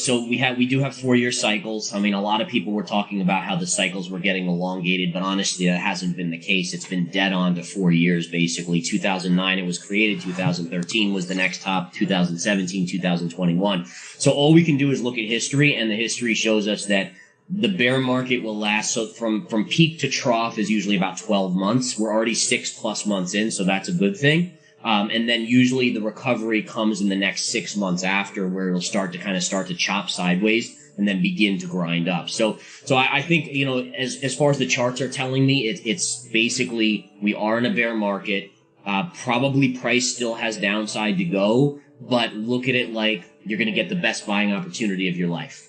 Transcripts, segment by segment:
we do have 4-year cycles. I mean, a lot of people were talking about how the cycles were getting elongated, but honestly, that hasn't been the case. It's been dead on to 4 years, basically. 2009, it was created. 2013 was the next top. 2017, 2021. So all we can do is look at history, and the history shows us that the bear market will last. So from peak to trough is usually about 12 months. We're already 6+ months in, so that's a good thing. And then usually the recovery comes in the next 6 months after, where it'll start to chop sideways and then begin to grind up. So I think, as far as the charts are telling me, it's basically, we are in a bear market. Probably price still has downside to go, but look at it like you're going to get the best buying opportunity of your life.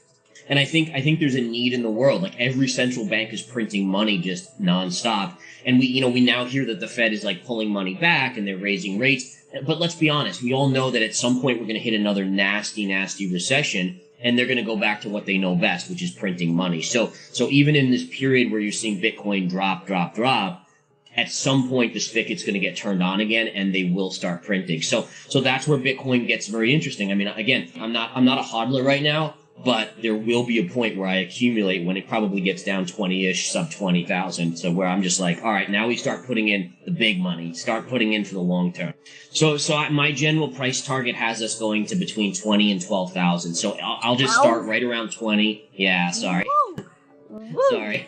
And I think there's a need in the world. Like, every central bank is printing money just nonstop. And we now hear that the Fed is like pulling money back and they're raising rates. But let's be honest, we all know that at some point we're going to hit another nasty recession, and they're going to go back to what they know best, which is printing money. So even in this period where you're seeing Bitcoin drop, at some point the spigot's going to get turned on again, and they will start printing. So that's where Bitcoin gets very interesting. I mean, again, I'm not a hodler right now, but there will be a point where I accumulate when it probably gets down 20-ish, sub 20,000. So where I'm just like, all right, now we start putting in the big money, start putting in for the long term. So my general price target has us going to between 20 and 12,000. So I'll just start right around 20. Yeah, sorry. Sorry.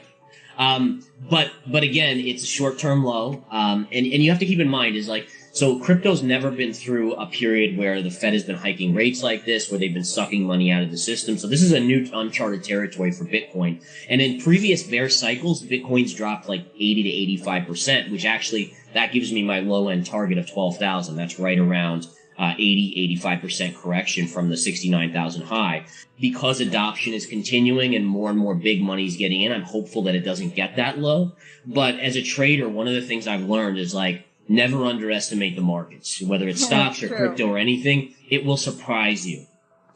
But again, it's a short-term low. And you have to keep in mind is like, so crypto's never been through a period where the Fed has been hiking rates like this, where they've been sucking money out of the system. So this is a new uncharted territory for Bitcoin. And in previous bear cycles, Bitcoin's dropped like 80 to 85%, which actually, that gives me my low-end target of 12,000. That's right around 85% correction from the 69,000 high. Because adoption is continuing and more big money is getting in, I'm hopeful that it doesn't get that low. But as a trader, one of the things I've learned is like, never underestimate the markets, whether it's stocks or crypto or anything. It will surprise you.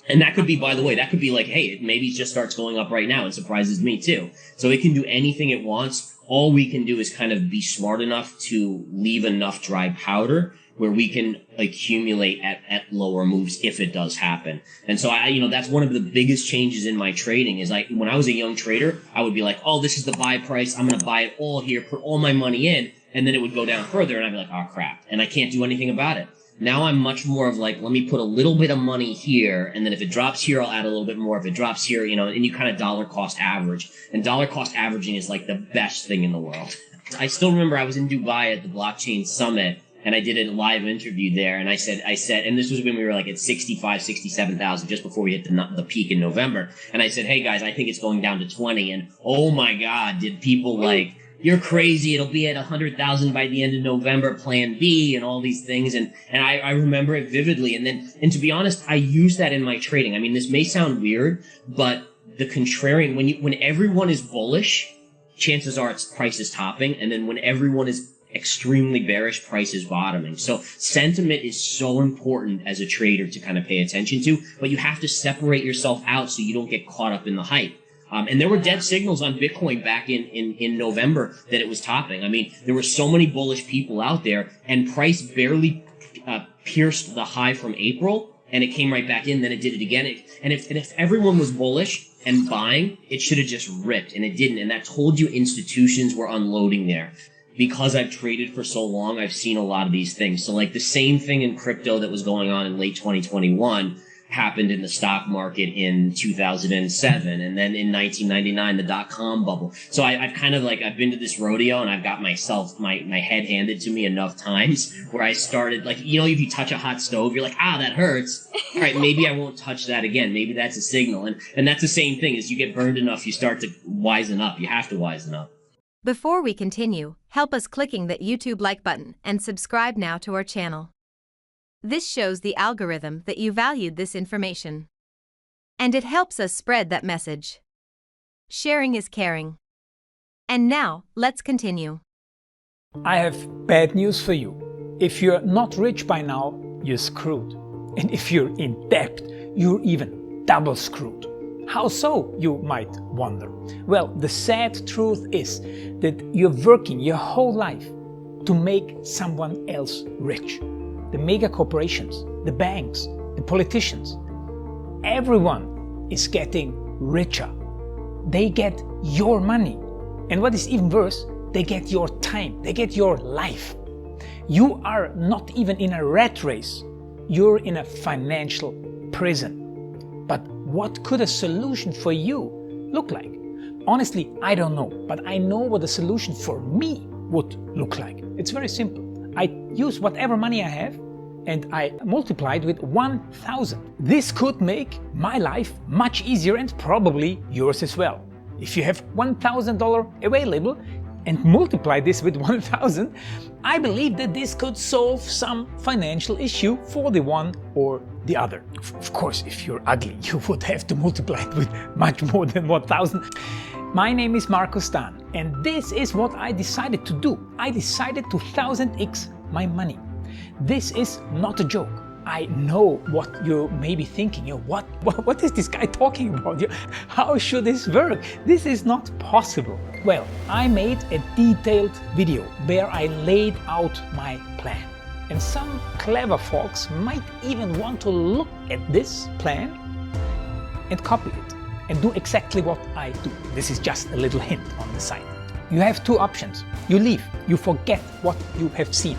And that could be, by the way, that could be like, hey, it maybe just starts going up right now and surprises me too. So it can do anything it wants. All we can do is kind of be smart enough to leave enough dry powder where we can accumulate at lower moves if it does happen. And so that's one of the biggest changes in my trading is like, when I was a young trader, I would be like, oh, this is the buy price. I'm going to buy it all here, put all my money in. And then it would go down further, and I'd be like, oh, crap. And I can't do anything about it. Now I'm much more of like, let me put a little bit of money here, and then if it drops here, I'll add a little bit more. If it drops here, and you kind of dollar cost average. And dollar cost averaging is like the best thing in the world. I still remember I was in Dubai at the Blockchain Summit, and I did a live interview there, and I said, and this was when we were like at 65, 67,000, just before we hit the peak in November. And I said, hey guys, I think it's going down to 20. And oh my God, did people like, you're crazy, it'll be at 100,000 by the end of November, plan B, and all these things. And I remember it vividly. And to be honest, I use that in my trading. I mean, this may sound weird, but the contrarian, when everyone is bullish, chances are its price is topping. And then when everyone is extremely bearish, price is bottoming. So sentiment is so important as a trader to kind of pay attention to, but you have to separate yourself out so you don't get caught up in the hype. And there were dead signals on Bitcoin back in November that it was topping. I mean, there were so many bullish people out there, and price barely pierced the high from April, and it came right back in, then it did it again. And if everyone was bullish and buying, it should have just ripped, and it didn't. And that told you institutions were unloading there. Because I've traded for so long, I've seen a lot of these things. So like the same thing in crypto that was going on in late 2021 happened in the stock market in 2007, and then in 1999 the dot-com bubble. So I've kind of like, I've been to this rodeo, and I've got my head handed to me enough times where I started like, if you touch a hot stove, you're like, that hurts. All right, maybe I won't touch that again. Maybe that's a signal. And that's the same thing. As you get burned enough, you start to wisen up. You have to wisen up. Before we continue, help us clicking that YouTube like button and subscribe now to our channel. This shows the algorithm that you valued this information. And it helps us spread that message. Sharing is caring. And now, let's continue. I have bad news for you. If you're not rich by now, you're screwed. And if you're in debt, you're even double screwed. How so, you might wonder? Well, the sad truth is that you're working your whole life to make someone else rich. The mega corporations, the banks, the politicians, everyone is getting richer. They get your money. And what is even worse, they get your time, they get your life. You are not even in a rat race. You're in a financial prison. But what could a solution for you look like? Honestly, I don't know, but I know what a solution for me would look like. It's very simple. I use whatever money I have and I multiply it with 1,000. This could make my life much easier and probably yours as well. If you have $1,000 available and multiply this with 1,000, I believe that this could solve some financial issue for the one or the other. Of course, if you're ugly, you would have to multiply it with much more than 1,000. My name is Markus Dan, and this is what I decided to do. I decided to 1000x my money. This is not a joke. I know what you may be thinking. What is this guy talking about? How should this work? This is not possible. Well, I made a detailed video where I laid out my plan. And some clever folks might even want to look at this plan and copy it and do exactly what I do. This is just a little hint on the side. You have two options. You leave, you forget what you have seen.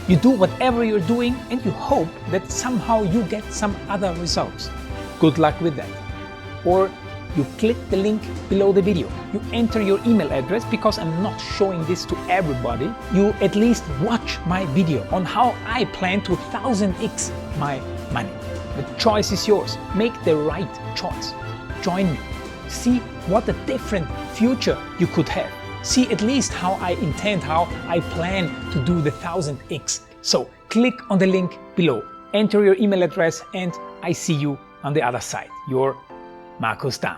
You do whatever you're doing and you hope that somehow you get some other results. Good luck with that. Or you click the link below the video. You enter your email address because I'm not showing this to everybody. You at least watch my video on how I plan to 1000x my money. The choice is yours. Make the right choice. Join me. See what a different future you could have. See at least how I intend, how I plan to do the 1000x. So click on the link below, enter your email address, and I see you on the other side. Your Markus Dan.